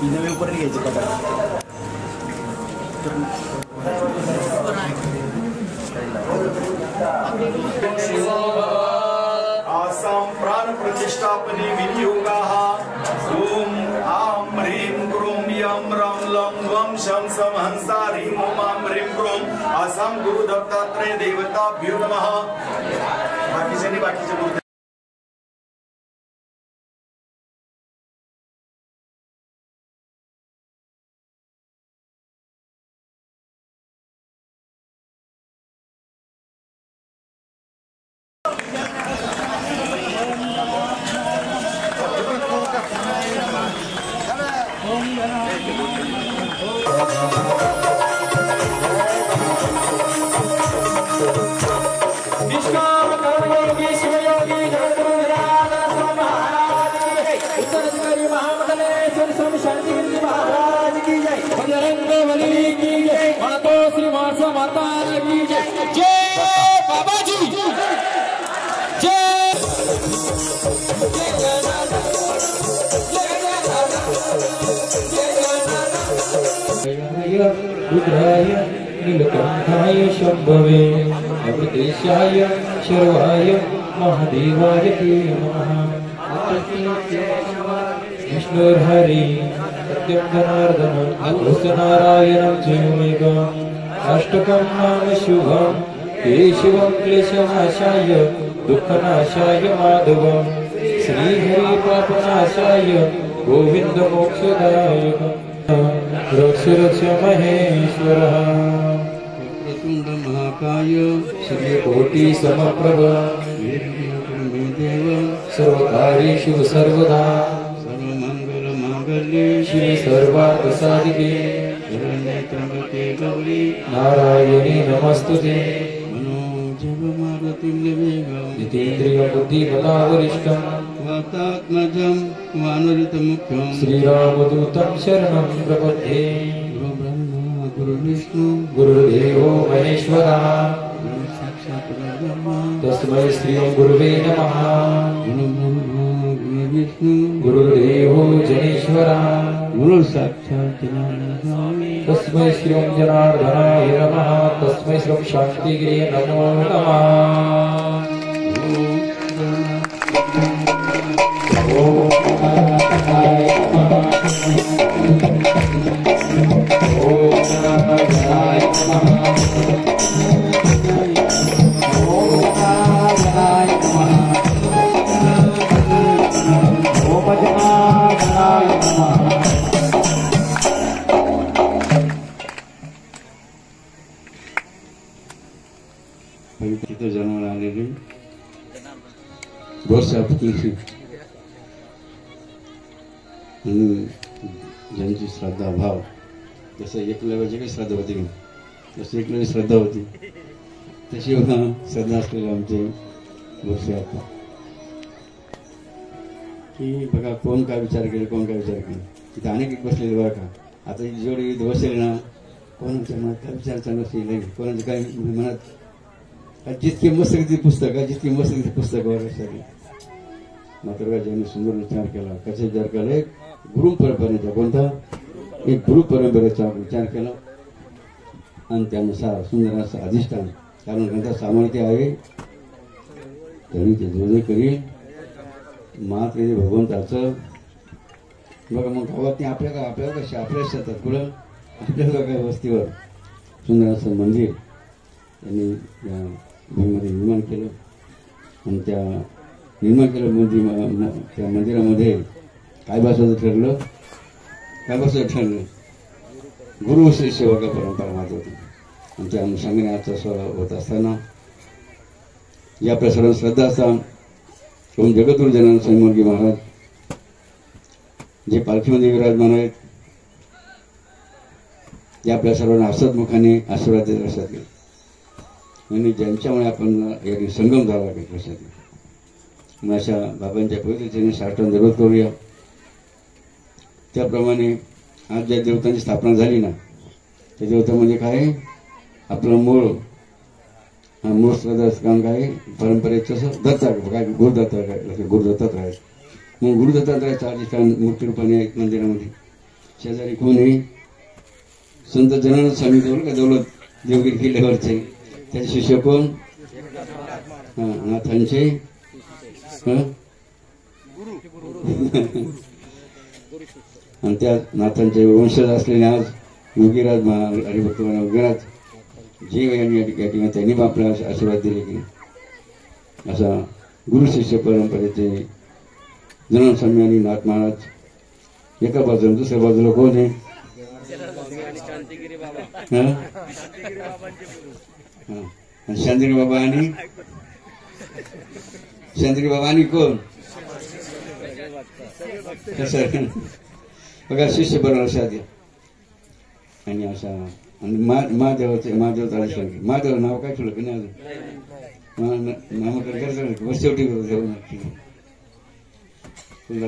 नवीन ऊपर नहीं घ्यायची का आसाम प्राण प्रतिष्ठापने विनियोगाः ओम आम ह्रीं क्रोम यम रम लम वम शम सम हंसा ह्रीं ओम आम ह्रीं क्रोम आसाम गुरु दत्तात्रेय देवताभ्यो नमः। बाकीचे मूर्ती रुद्राय नीलकंठाय शंभवे अमृतेशाय शर्वाय महादेवाय ते नमः। विष्णुर्हरि सत्यं जनार्दन नारायणं चैवमेकम् अष्टकं नाम शुभं केशवं क्लेशनाशाय दुःखनाशाय माधवं श्रीहरि पापनाशाय गोविन्द मोक्षदायकम् रक्ष रक्ष महेश्वरः प्रतुंड महाकाय सूर्यकोटि समप्रभ निर्विघ्नदेव सर्वकार्येषु सर्वदा सर्वमंगल मांगल्ये शिवे सर्वार्थसाधिके शरण्ये त्र्यंबके गौरी नारायणी नमस्तुते। मनोजवमारुतुल्यवेगं जितेन्द्रियबुद्धिमतावरिष्ठं वातात्मजं वानरयुतमुख्यं श्रीरामदूतं शरणं प्रपद्ये। गुरु ब्रह्मा गुरु विष्णु गुरुदेवो महेश्वरः साक्षात् परब्रह्म तस्मै श्री गुरुवे नमः। गुरु ब्रह्मा गुरु विष्णु गुरुदेवो जनेश्वरः गुरु साक्षात् जनार्दन तस्मै श्री जनार्दनाय नमः। तस्मै श्री शांतिगिरे नमो नमः। तिथे जन्माला आलेली गोसापती आणि ज्यांची श्रद्धा भाव जसं एकलव्याची काही श्रद्धा होती तशी एकलव्य श्रद्धा होती तशी श्रद्धा असलेले आमचे गोसापती की बघा कोण काय विचार केले कोण काय विचार केले तिथे अनेक एक बसलेले बघा का आता जेवढी बसेल ना कोणाच्या मनात काय विचार नसेल कोणाच्या काय मनात जितकी मस्तकी पुस्तक जितकी मस्तकी पुस्तक वगैरे मात्र ज्यांनी सुंदर विचार केला कसा विचार केला एक गुरु परंपरेचा कोणता एक गुरु परंपरेचा विचार केला आणि त्यानुसार सुंदर असं अधिष्ठान कारण ग्रंथा सामर्थ्य आहे तरी ते जोडे करी मात्र भगवंताचं बघा मग गावात आपल्या कसे आपल्या शेतात कुठं आपल्या काय वस्तीवर सुंदर असं मंदिर त्यांनी भूमीमध्ये निर्माण केलं आणि त्या निर्माण केलं त्या मंदिरामध्ये काय बसायचं ठरलं गुरु श्री सेवका परंपरा माझी होती आणि त्या अनुषंगाने आजचा स्वभाव होत असताना या आपल्या सर्व श्रद्धा असता ओम जगद्गुरु जनार्दन स्वामी मोरगी महाराज जे पालखीमध्ये विराजमान आहेत या आपल्या सर्वांना हसतमुखाने आशीर्वाद देत असतात आणि ज्यांच्यामुळे आपण या संगम झाला लक्षात मग अशा बाबांच्या पवित्रतेने साठवण जरूर करूया। त्याप्रमाणे आज ज्या देवतांची स्थापना झाली ना त्या देवतामध्ये काय आपलं मूळ श्रद्धाचं काम काय परंपरेचं दत्ता काय गुरुदत्तात्रय आहे मग गुरुदत्तात्रयाचं अधिष्ठान मूर्ती रूपाने आहेत मंदिरामध्ये शेजारी कोण आहे? संत जनानंद स्वामी जवळ का दौलत देवगिरी किल्ल्यावरचे त्याचे शिष्य कोण? नाथांचे आणि त्या नाथांचे वंशज असलेले आज योगीराज हरिभक्त योगीराज जीव यांनी या ठिकाणी त्यांनी आपल्याला आशीर्वाद दिले की असा गुरु शिष्य परंपरेचे जनानंद स्वामी आणि नाथ महाराज एका बाजूला, दुसऱ्या बाजूला कोण आहे? शांतिगिरी बाबा आणि कोण? बघा शिष्य बरोबर साध्य आणि असा महादेवाचे महादेव नाव काय ठेवलं की नाही अजून नामकरण करायचं वर्ष शेवटी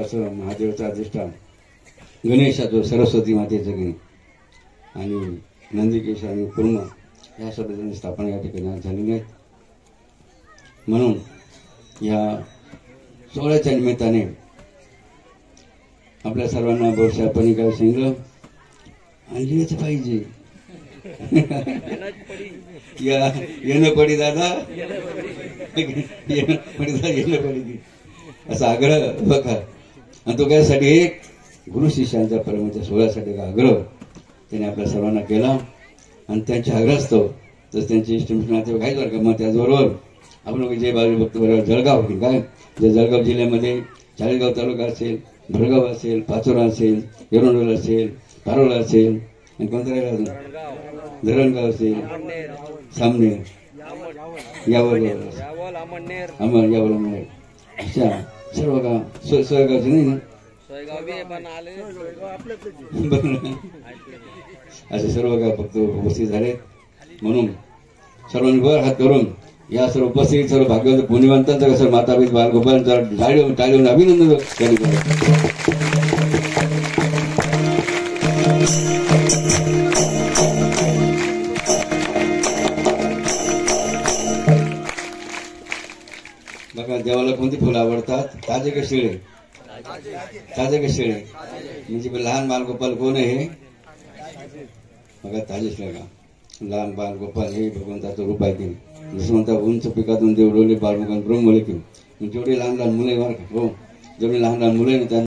असं महादेवाचा अधिष्ठान गणेशाचं सरस्वती मातेचं गण आणि नंदिकेश आणि पूर्ण या सर्व स्थापना या ठिकाणी झालेली आहेत. म्हणून या सोहळ्याच्या निमित्ताने आपल्या सर्वांना बहुशा आपण काय सांगितलं आणलीच पाहिजे. येणं पडी दादा येणं पडी असा आग्रह बघा. आणि तो त्यासाठी एक गुरु शिष्यांच्या परमेच्या सोहळ्यासाठी आग्रह त्याने आपल्या सर्वांना केला आणि त्यांच्या आग्रहास्तव तर त्यांचे इष्टमिष्ट नातेवाईक आहेत बरं का. मग त्याचबरोबर आपण विजय बाजू बघतो बरोबर जळगाव काय जे जळगाव जिल्ह्यामध्ये चाळीसगाव तालुका असेल, भडगाव असेल, पाचोरा असेल, एरंडोल असेल, पारोला असेल आणि कोणता राहिला धरणगाव असेल, सामनेर यावल अशा सर्व गाव सोयगावचे नाही ना असे सर्व गाव फक्त उपस्थित झालेत. म्हणून सर्वांनी वर हात करून या सर्व उपस्थित सर्व भाग्यवंत पुण्यवंतांचं कसं माताबीज बालगोपालांचं टाळून अभिनंदन बघा. देवाला कोणती फुलं आवडतात? ताजे का शिळे? ताजे का शिळे म्हणजे लहान बालगोपाल कोण आहे? बघा ताजेच का लहान बालगोपाल हे भगवंताचं रूप आहे की जसं म्हणतात उंच पिकातून देवडोले बालमुखात ब्रह्मले की जेवढे लहान लहान मुलं आहे बरं का हो जेवढे लहान लहान मुलं आहे